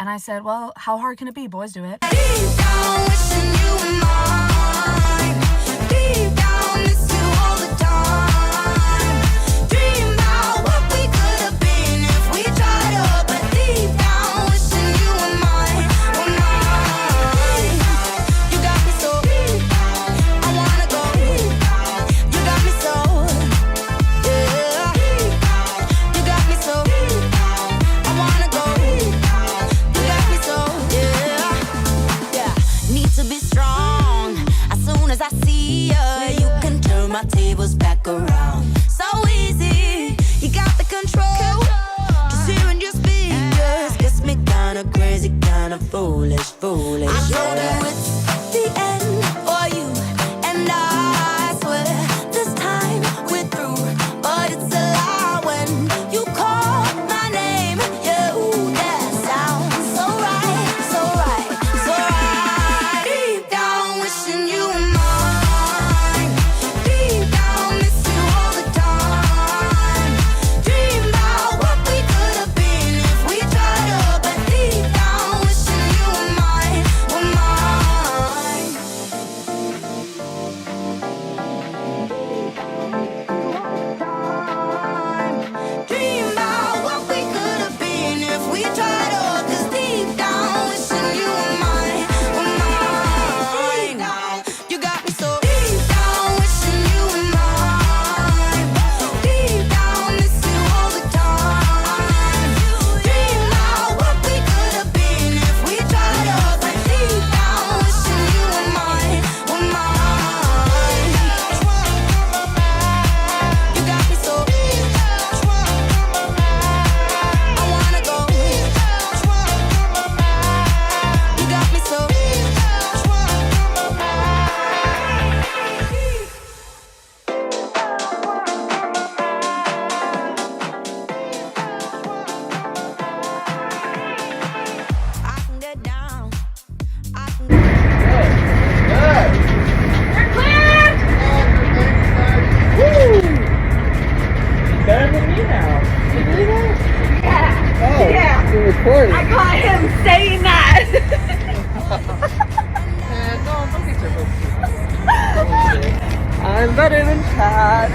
And I said, well, how hard can it be? Boys do it. Deep down, wishing you were mine. Deep down, miss you all the time. Dream about what we could have been if we tried up. But deep down, wishing you were mine. Were mine. You got me so deep down, I wanna go deep down. You got me so, yeah. Deep down, you got me so deep down, I wanna go deep down. You got me so, yeah. Need to be strong. As soon as I see you, you can turn my tables back around. So easy, you got the control. Just hearing your speakers gets me kinda crazy, kinda foolish. I know that it's the end for you and I swear this time we're through. But it's a lie when you call my name. Yeah, ooh, that sounds so right, so right, so right. Deep down, wishing you were mine. Deep down, miss you all the time. Dream about what we could have been if we tried up. But deep down, wishing you were mine, were mine. Dream about what we could have been if we tried up. 'Cause deep down, wishing you were mine, were mine. You got me so deep down, wishing you were mine. Deep down, miss you all the time. Dream about what we could have been if we tried up. But deep down, wishing you were mine, were mine. You got me so, I wanna go. You got me so, I can get down. I can get Better than me now. Can you believe that? Yeah. Oh, Yeah. you're recording. I caught him saying that. Don't be so I'm better than Chad.